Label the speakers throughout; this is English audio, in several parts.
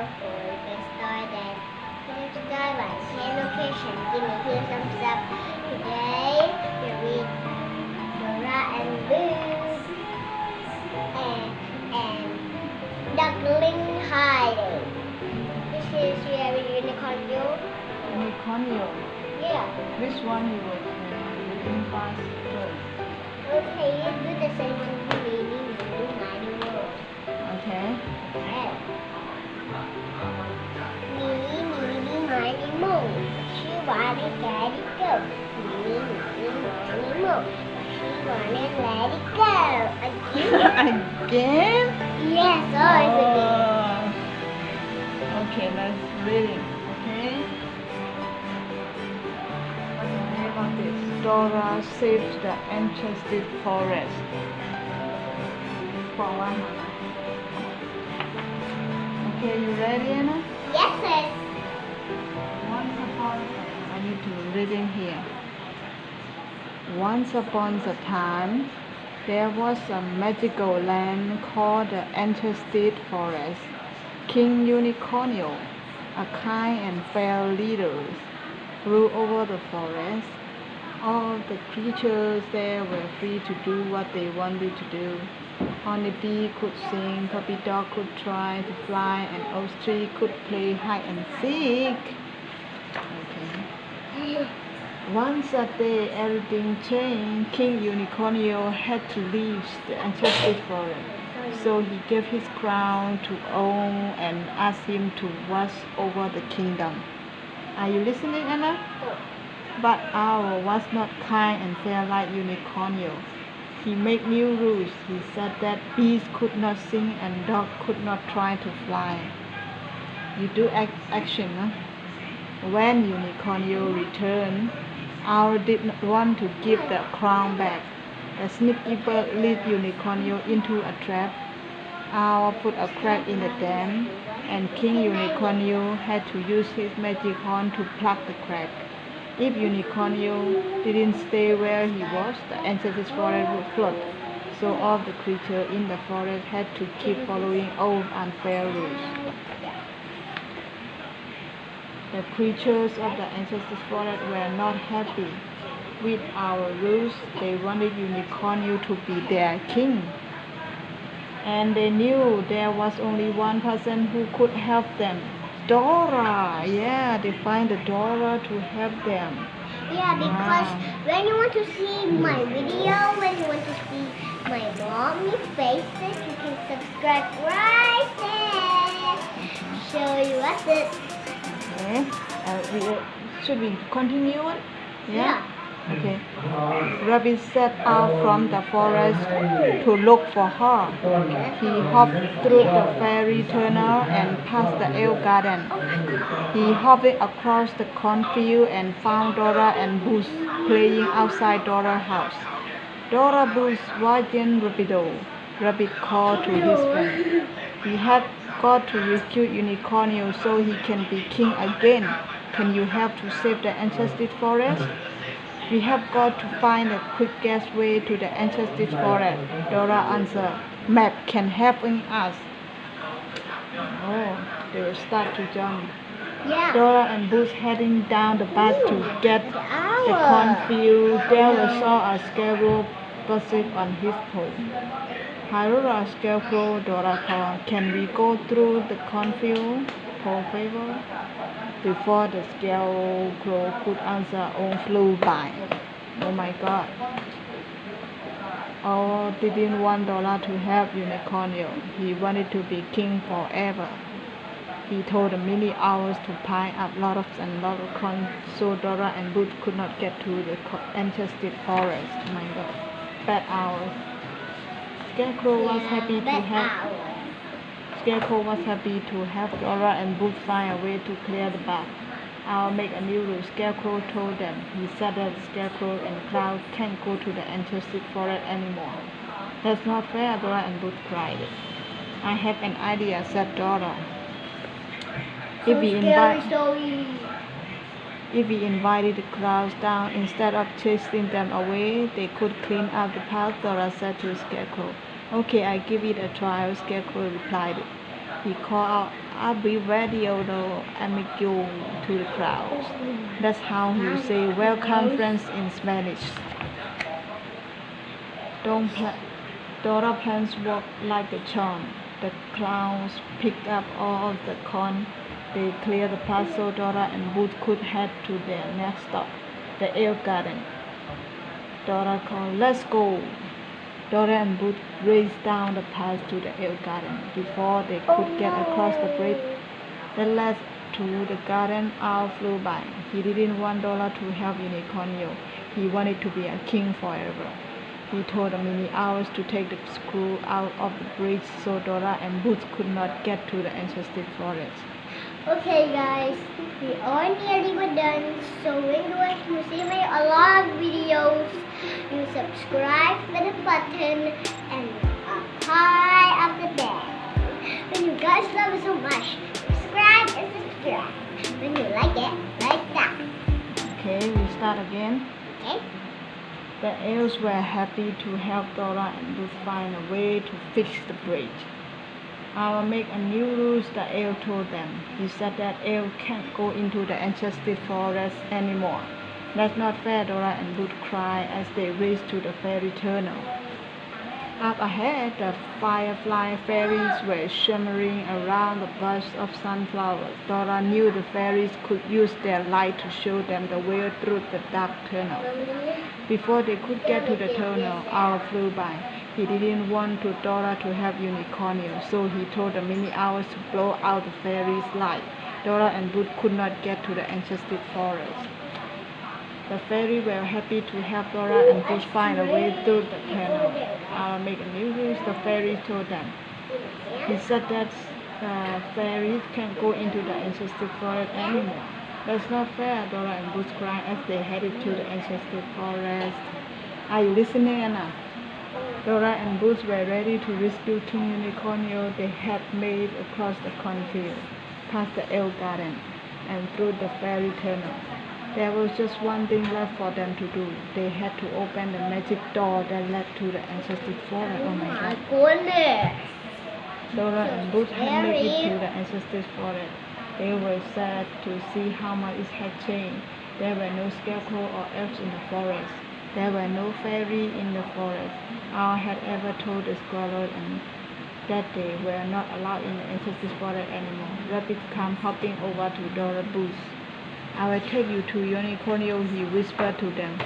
Speaker 1: before we get started. Please subscribe, like, share, location, give me here thumbs up. Today we read Dora and Boots and Duckling Hiding. This is very unicornio.
Speaker 2: Unicornio.
Speaker 1: Yeah.
Speaker 2: Which one you will reading fast first?
Speaker 1: Okay, do the same one you reading mighty world.
Speaker 2: Okay.
Speaker 1: Okay. Meeny, miny, moe. She wanted let it go. Meeny, miny, moe. She wanted let it go.
Speaker 2: Again?
Speaker 1: Yes, always again.
Speaker 2: Okay, let's read it. Okay. What's the name of this? Dora saves the Enchanted Forest. For one minute. Okay, you ready, Anna?
Speaker 1: Yes, sis.
Speaker 2: Once upon I need to read in here. Once upon a time, there was a magical land called the Enchanted Forest. King Unicornio, a kind and fair leader, ruled over the forest. All the creatures there were free to do what they wanted to do. Honeybee could sing, puppy dog could try to fly, and oak tree could play hide and seek. Okay. Once a day, everything changed. King Unicornio had to leave the Enchanted Forest, so he gave his crown to own and asked him to watch over the kingdom. Are you listening, Anna? But Owl was not kind and fair like Unicornio. He made new rules. He said that bees could not sing and dogs could not try to fly. You do action, huh? When Unicornio returned, Owl did not want to give the crown back. The sneaky bird led Unicornio into a trap. Owl put a crack in the dam, and King Unicornio had to use his magic horn to plug the crack. If Unicornio didn't stay where he was, the Enchanted Forest would flood. So all the creatures in the forest had to keep following old unfair rules. The creatures of the Enchanted Forest were not happy with our rules. They wanted Unicornio to be their king. And they knew there was only one person who could help them. Dora! Yeah, they find the Dora to help them.
Speaker 1: Yeah, because when you want to see my video, when you want to see my mommy's faces, you can subscribe right there. Show you what's it.
Speaker 2: Okay. Should we continue it?
Speaker 1: Yeah.
Speaker 2: Okay. Rabbit set out from the forest to look for her. He hopped through the fairy tunnel and past the elf garden. He hopped across the cornfield and found Dora and Boots playing outside Dora's house. Dora Boots wasn't rapido. Rabbit called to his friend. He had got to rescue Unicornio so he can be king again. Can you help to save the Enchanted Forest? We have got to find the quickest way to the Enchanted Forest, Dora answered. Map can help us. Oh, they will start to jump.
Speaker 1: Yeah.
Speaker 2: Dora and Boots heading down the path to get the cornfield. There we saw a scarecrow perched on his pole. Hyrule, Scarecrow, Dora called. Can we go through the cornfield, for favor? Before the Scarecrow could answer, on flew by. Oh my God. Oh, didn't want Dora to help Unicornio. He wanted to be king forever. He told the many owls to pile up lots and lots of corn so Dora and Boots could not get to the Enchanted Forest. Oh my God. Bad owls. Scarecrow was happy to help. Scarecrow was happy to help Dora and Boots find a way to clear the path. I'll make a new rule, Scarecrow told them. He said that Scarecrow and Cloud can't go to the Enchanted Forest anymore. That's not fair, Dora and Boots cried. I have an idea, said Dora. If we invited the clouds down instead of chasing them away, they could clean up the path, Dora said to Scarecrow. Okay, I give it a try, Scarecrow replied. He called out, "I'll be ready, although amigo," to the crowds. That's how you say welcome friends in Spanish. Dora plans walk like a charm. The clowns picked up all of the corn. They cleared the path so Dora and Boots could head to their next stop, the elf garden. Dora called, "Let's go!" Dora and Boots raced down the path to the elf garden. Before they could get across the bridge that led to the garden, Owl flew by. He didn't want Dora to help Unicornio. He wanted to be a king forever. He told the mini owls to take the screw out of the bridge so Dora and Boots could not get to the Enchanted Forest.
Speaker 1: Okay guys, we are nearly done. So when you want to see a lot of videos, you subscribe with the button and high up the bell. When you guys love it so much, subscribe and subscribe. When you like it, like that.
Speaker 2: Okay, we start again.
Speaker 1: Okay?
Speaker 2: The elves were happy to help Dora and Boots find a way to fix the bridge. "I'll make a new rules," the elf told them. He said that elves can't go into the Enchanted Forest anymore. "That's not fair," Dora and Boots cried as they raced to the fairy tunnel. Up ahead, the firefly fairies were shimmering around the bush of sunflowers. Dora knew the fairies could use their light to show them the way through the dark tunnel. Before they could get to the tunnel, Owl flew by. He didn't want Dora to help Unicornio, so he told the mini owls to blow out the fairies' light. Dora and Boots could not get to the Enchanted Forest. The fairies were happy to help Dora and Boots find a way through the tunnel. "I'll make a new rules," the fairies told them. He said that fairies can't go into the Enchanted Forest anymore. "That's not fair," Dora and Boots cried as they headed to the Enchanted Forest. "Are you listening, Anna?" Dora and Boots were ready to rescue King Unicornio. They had made across the cornfield, past the elf garden, and through the fairy tunnel. There was just one thing left for them to do. They had to open the magic door that led to the Enchanted Forest. Oh my God.
Speaker 1: Goodness.
Speaker 2: Dora and Boots had made it to the Enchanted Forest. They were sad to see how much it had changed. There were no scarecrow or elves in the forest. There were no fairies in the forest. Owl had ever told the squirrel and that they were not allowed in the Enchanted Forest anymore. Rabbits come hopping over to Dora Boots. "I will take you to Unicornio," he whispered to them.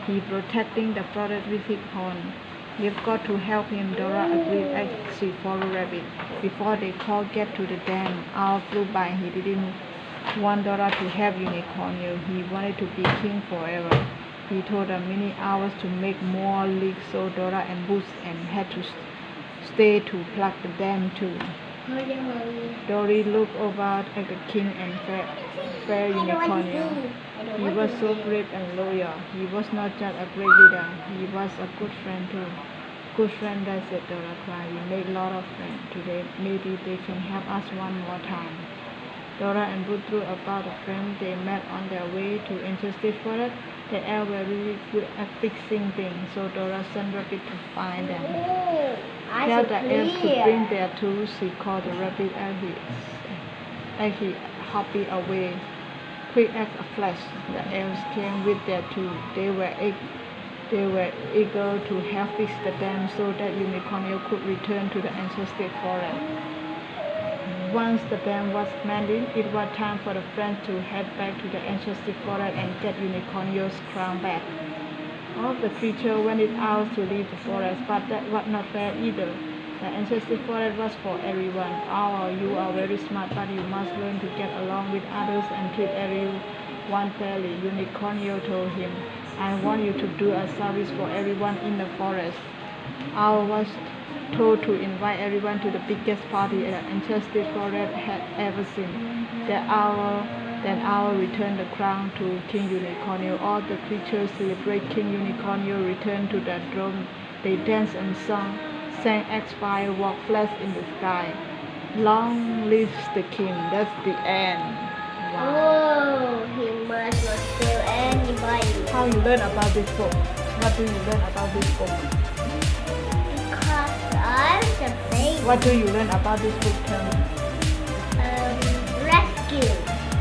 Speaker 2: "He protecting the forest with his horn. You've got to help him," Dora agreed as she followed Rabbit. Before they could get to the dam, Owl flew by. He didn't want Dora to help Unicornio. He wanted to be king forever. He told the mini owls to make more leaks so Dora and Boots had to stay to plug the dam too. Dory looked over at the king and fair Unicornio. He was so brave and loyal. He was not just a great leader, he was a good friend too. "Good friend," that's it, Dora cried. "We made a lot of friends today. Maybe they can help us one more time." Dora and Boots threw about the friends they met on their way to Enchanted Forest. The elves were really good at fixing things, so Dora sent Rabbit to find them. Tell the elves to bring their tools, she called the rabbit as he hopped away. Quick as a flash, the elves came with their tools. They were eager to help fix the dam so that Unicornio could return to the Enchanted Forest. Once the dam was mended, it was time for the friends to head back to the Enchanted Forest and get Unicornio's crown back. All of the creatures wanted owls to leave the forest, but that was not fair either. The Enchanted Forest was for everyone. "Owl, you are very smart, but you must learn to get along with others and treat everyone fairly," Unicornio told him. "I want you to do a service for everyone in the forest." Owl was told to invite everyone to the biggest party the Enchanted Forest had ever seen. Then Owl returned the crown to King Unicornio. All the creatures celebrate King Unicornio returned to the throne. They danced and sang as fireworks flashed in the sky. Long live the king. That's the end. Wow.
Speaker 1: Oh, he must not kill anybody.
Speaker 2: How you learn about this book? What do you learn about this book?
Speaker 1: Because I'm the baby.
Speaker 2: What do you learn about this book? Tell me.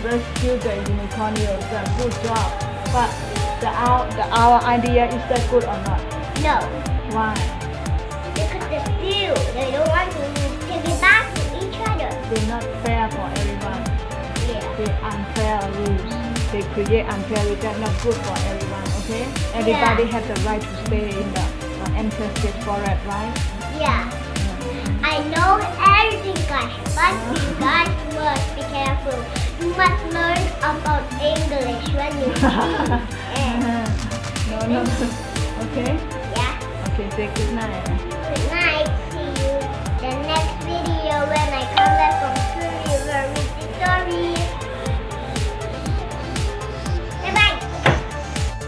Speaker 2: rescue the unicornio. The good job. But our idea is that good or not?
Speaker 1: No.
Speaker 2: Why?
Speaker 1: Because they steal. They don't want to give it back to each other.
Speaker 2: They're not fair for everyone.
Speaker 1: Yeah.
Speaker 2: They unfair rules. They create unfair rules that not good for everyone. Okay? Everybody has the right to stay in the enchanted forest, right?
Speaker 1: Yeah. I know everything, guys, but you guys must be careful. You must learn about English when you speak.
Speaker 2: No. Okay?
Speaker 1: Yeah.
Speaker 2: Okay, say good night.
Speaker 1: Good night. See you the next video when I